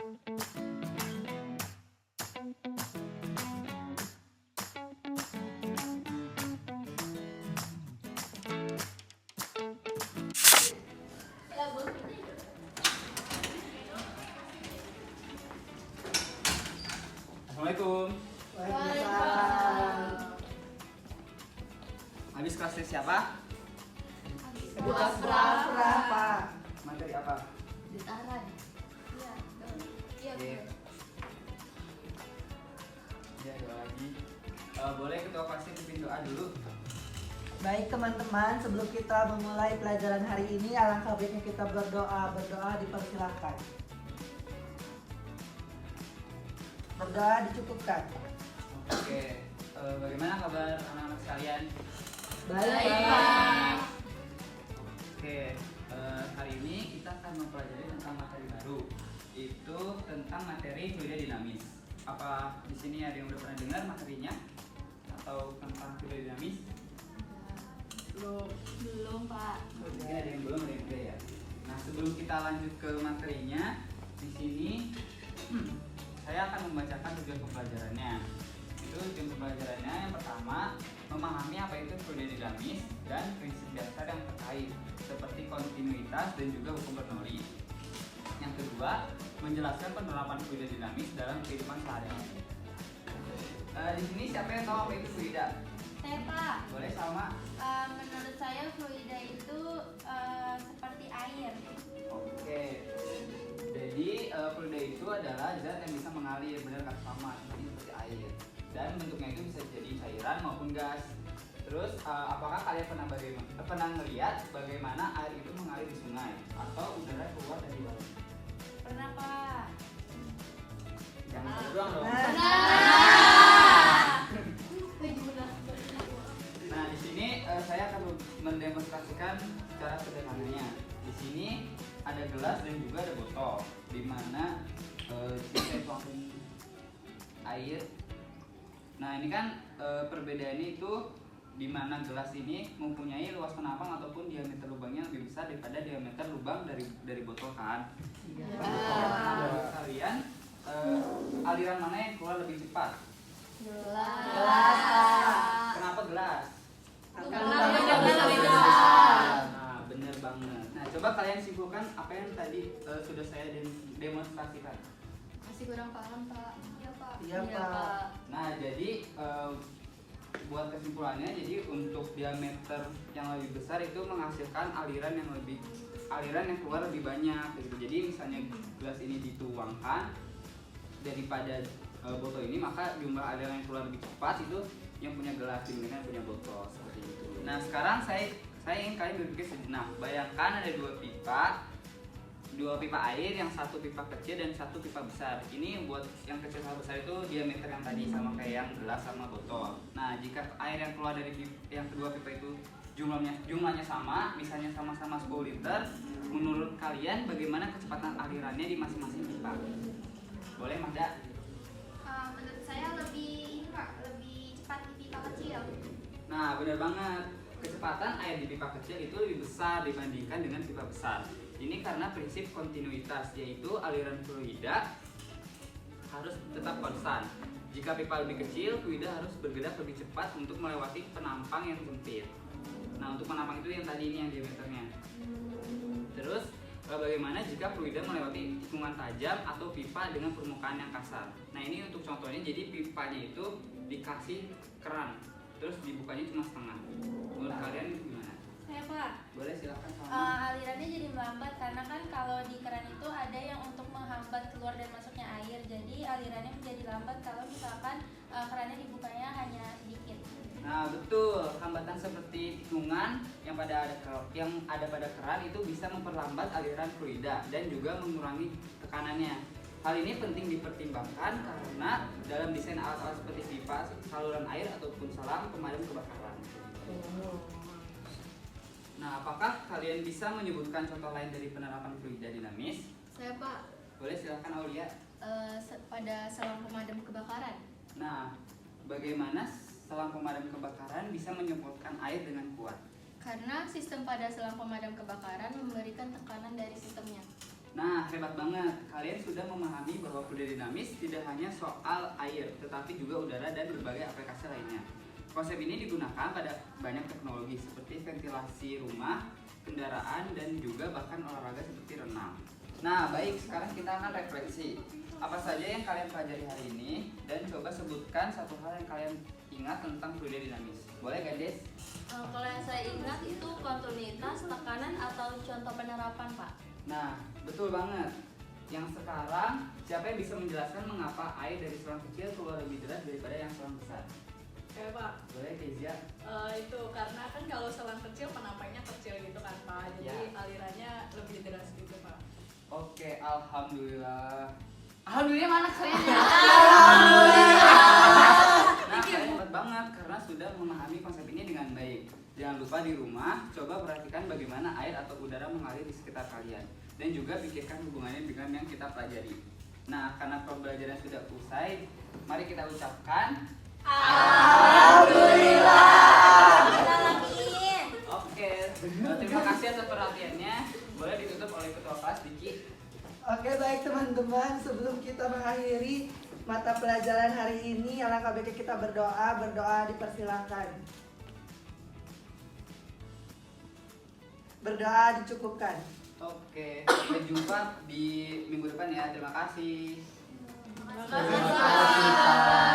Assalamualaikum. Waalaikumsalam. Habis kelas tes siapa? Bukan pura-pura, Pak. Materi apa? Getaran. Iya, iya. Oke. Ya, doa lagi. Boleh ketua kelasnya pimpin doa dulu. Baik teman-teman, sebelum kita memulai pelajaran hari ini, alangkah baiknya kita berdoa. Berdoa dipersilakan. Berdoa dicukupkan. Oke. Bagaimana kabar anak-anak sekalian? Baik. Oke. Hari ini kita akan mempelajari tentang materi baru. Itu tentang materi fluida dinamis. Apa di sini ada yang udah pernah dengar materinya? Atau tentang fluida dinamis? Belum, Pak. Mungkin ada yang belum, ada yang udah ya. Nah, sebelum kita lanjut ke materinya, di sini saya akan membacakan tujuan pembelajarannya. Itu tujuan pembelajarannya yang pertama, memahami apa itu fluida dinamis dan prinsip dasar yang terkait, seperti kontinuitas dan juga hukum Bernoulli. Yang kedua, menjelaskan penerapan fluida dinamis dalam kehidupan sehari-hari. Di sini siapa yang tahu apa itu fluida? Saya, Pak. Boleh sama? Menurut saya fluida itu seperti air. Oke. Jadi fluida itu adalah zat yang bisa mengalir, benar kata sama, seperti air. Dan bentuknya itu bisa jadi cairan maupun gas. Terus apakah kalian pernah melihat bagaimana air itu mengalir di sungai atau udara keluar dari bawah? Pernah, Pak. Jangan berjuang dong. Nah, di sini saya akan mendemonstrasikan cara sederhananya. Di sini ada gelas dan juga ada botol, di mana saya tuangkan air. Nah, ini kan perbedaannya itu di mana gelas ini mempunyai luas penampang ataupun diameter lubangnya lebih besar daripada diameter lubang dari botol kan. Nah, menurut kalian aliran mana yang keluar lebih cepat? Gelas. Kenapa gelas? Karena lebih besar. Nah, bener banget. Nah, coba kalian simpulkan apa yang tadi sudah saya demonstrasikan. Masih kurang paham, Pak. Iya, Pak. Iya, Pak. Nah, jadi buat kesimpulannya, jadi untuk diameter yang lebih besar itu menghasilkan aliran yang keluar lebih banyak gitu. Jadi misalnya gelas ini dituangkan daripada botol ini, maka jumlah aliran yang keluar lebih cepat itu yang punya gelas dibandingkan punya botol, seperti itu. Nah, sekarang saya ingin kalian berpikir sejenak. Bayangkan ada dua pipa air, yang satu pipa kecil dan satu pipa besar. Ini buat yang kecil sama besar itu diameter yang tadi sama kayak yang gelas sama botol. Nah, jika air yang keluar dari yang kedua pipa itu jumlahnya sama, misalnya sama-sama 10 liter, menurut kalian bagaimana kecepatan alirannya di masing-masing pipa? Boleh, Mada? Menurut saya lebih cepat di pipa kecil. Nah, benar banget. Kecepatan air di pipa kecil itu lebih besar dibandingkan dengan pipa besar. Ini karena prinsip kontinuitas, yaitu aliran fluida harus tetap konstan. Jika pipa lebih kecil, fluida harus bergerak lebih cepat untuk melewati penampang yang sempit. Nah, untuk penampang itu yang tadi ini yang diameternya. Terus, bagaimana jika fluida melewati tikungan tajam atau pipa dengan permukaan yang kasar? Nah, ini untuk contohnya, jadi pipanya itu dikasih keran, terus dibukanya cuma setengah. Menurut kalian gimana? Saya, Pak. Boleh, silakan sama. Alirannya jadi melambat karena kan kalau di keran itu ada yang untuk menghambat keluar dan masuknya air. Jadi alirannya menjadi lambat kalau misalkan kerannya dibukanya hanya sedikit. Nah, betul. Hambatan seperti tikungan yang ada pada keran itu bisa memperlambat aliran fluida dan juga mengurangi tekanannya. Hal ini penting dipertimbangkan karena dalam desain alat-alat seperti pipa, saluran air ataupun selang pemadam kebakaran. Nah, apakah kalian bisa menyebutkan contoh lain dari penerapan fluida dinamis? Saya, Pak. Boleh, silakan Aulia. Pada selang pemadam kebakaran. Nah, bagaimana selang pemadam kebakaran bisa menyemprotkan air dengan kuat? Karena sistem pada selang pemadam kebakaran memberikan tekanan dari sistemnya. Nah, hebat banget. Kalian sudah memahami bahwa fluida dinamis tidak hanya soal air, tetapi juga udara dan berbagai aplikasi lainnya. Konsep ini digunakan pada banyak teknologi seperti ventilasi rumah, kendaraan, dan juga bahkan olahraga seperti renang. Nah, baik, sekarang kita akan refleksi. Apa saja yang kalian pelajari hari ini, dan coba sebutkan satu hal yang kalian ingat tentang fluida dinamis. Boleh gak, Des? Kalau yang saya ingat itu kontinuitas, tekanan, atau contoh penerapan, Pak. Nah, betul banget. Yang sekarang, siapa yang bisa menjelaskan mengapa air dari selang kecil keluar lebih deras daripada yang selang besar? Oke Pak, Boleh, Kezia? itu karena kan kalau selang kecil penampaknya kecil gitu kan Pak, jadi Ya. alirannya lebih deras gitu Pak. Oke, alhamdulillah. Alhamdulillah mana kalian? Nah, kalian hebat banget karena sudah memahami konsep ini dengan baik. Jangan lupa di rumah, coba perhatikan bagaimana air atau udara mengalir di sekitar kalian. Dan juga pikirkan hubungannya dengan yang kita pelajari. Nah, karena pembelajaran sudah usai, mari kita ucapkan Oke, terima kasih atas perhatiannya. Boleh ditutup oleh ketua kelas Diki. Oke, baik teman-teman, sebelum kita mengakhiri mata pelajaran hari ini, alangkah baiknya kita berdoa dipersilakan. Berdoa dicukupkan. Oke, sampai jumpa di minggu depan ya. Terima kasih. Terima kasih Pak.